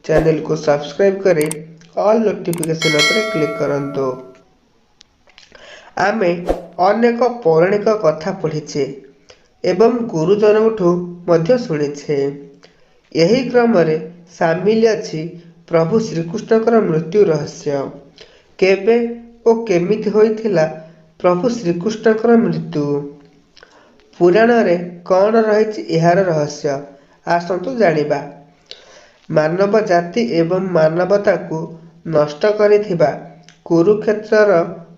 Channel को subscribe करें all notification पर क्लिक करंतु। आमे अनेक पौराणिक कथा पढ़िछे एवं गुरुजनठू मध्य शुणिछे। यही क्रमरे सामिल अछि प्रभु श्रीकृष्णकर मृत्यु रहस्य। केबे ओ केमिति होइथिला प्रभु श्रीकृष्णकर मृत्यु? पुराण रे कौन रही यार रहस्य आसतु जानिबा। मानव जाति एवं मानवता को नष्ट करिथिबा कुरुक्षेत्रर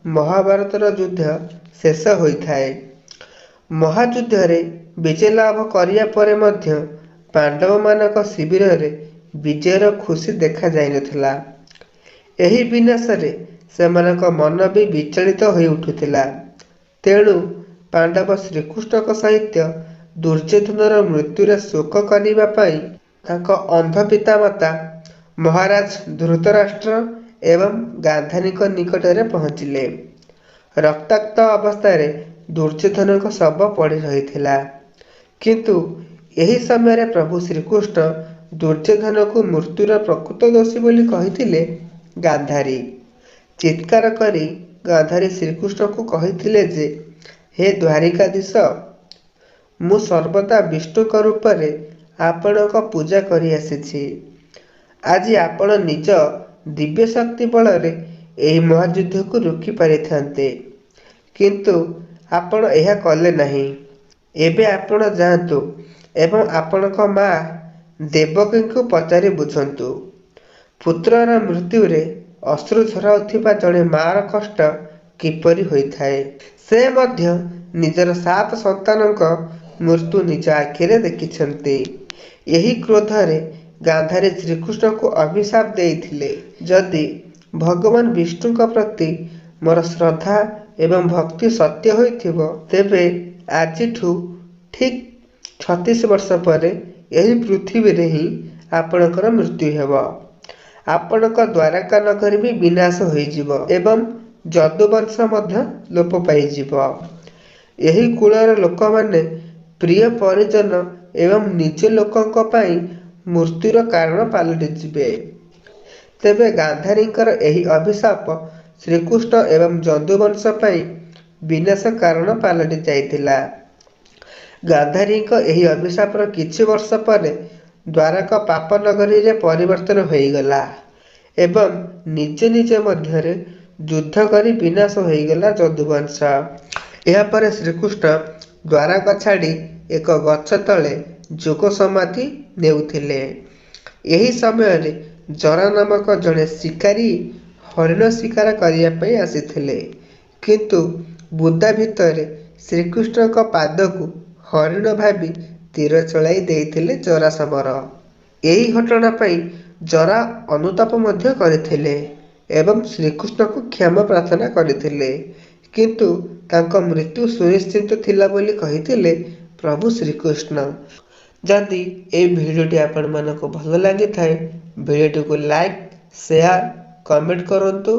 महाभारतर युद्ध शेष होइथाए। महायुद्ध रे विजय लाभ करिया परे मध्य पांडव मानक शिविर रे विजयर खुशी देखा जाय नथिला। एही विनाश रे सेमानक मन भी विचलित होई उठुथिला। तेणु पांडव श्रीकृष्णक सहित दुर्योधनर मृत्यु रे शोक करिबा पई तांको अंध पिता माता महाराज धृतराष्ट्र एवं गांधारीक निकट में पहुँचिले। रक्ताक्त अवस्था दुर्योधन शव पड़ी रही किंतु यही समय प्रभु श्रीकृष्ण दुर्योधन को मृत्युर प्रकृत दोषी बोली कहिथिले। गांधारी चित्कार करी गांधारी श्रीकृष्ण को कहिथिले जे हे द्वारिकाधीश, मु सर्वदा विष्णुक रूप आपणक पूजा करी आसीछि। आज आपण निज दिव्य शक्ति बल एही महायुद्ध को रोकी पारिथान्ते किंतु आपण एहा कले नहीं। एबे आपण जातु एवं आपणक माँ देवकी को पचारि बुझंतु पुत्रर मृत्यु रे अश्रु झराउथिबा जड़े मार कष्ट किपरि होइथाए। से मध्य निजर 7 संतानक मृत्यु निज आखिरे देखिछन्ते। यही क्रोध रे गांधारी श्रीकृष्ण को अभिशाप देइथिले, जदि भगवान विष्णुक प्रति मोर श्रद्धा एवं भक्ति सत्य होइथिबो तेबे आजिठू ठीक 36 वर्ष पर यही पृथ्वी रे ही आपणकर मृत्यु हेबो। आपणक द्वारका नगरी भी विनाश होइजिबो एवं जदुवंश मध्य लोप पाइजिबो। यही कूलर लोक माने प्रिय परिजन एवं निज लोकंक पई मृत्युर कारण पालटि जिबे। तेबे गांधारीकर एही अभिशाप श्रीकृष्ण एवं जदुवंश पई विनाश कारण पालटि जाइतिला। गांधारीक एही अभिशापर किछि वर्ष पर द्वारका पाप नगरी रे परिवर्तन होइगला एवं निज निज मध्य युद्ध करी विनाश होइगला जदुवंश। या पर श्रीकृष्ण द्वारका छाड़ी एक गछ तले जोग समाधि नेउथिले। यही समय जरा नामक जड़े शिकारी हरिण शिकार करिया पई आसीथिले किंतु बुदा भितर श्रीकृष्ण पाद को हरिण भावी तीर चलाई देइथिले जरासमर। यही घटना पई जरा अनुताप मध्य करथिले एवं श्रीकृष्ण को क्षमा प्रार्थना करथिले किंतु तांको मृत्यु सुनिश्चित थिला बोली कहिथिले प्रभु श्रीकृष्ण। जदि ए भिडियोटी आपण मानको भल लागि थाए भिडियोटी को लाइक शेयर कमेंट करंतु।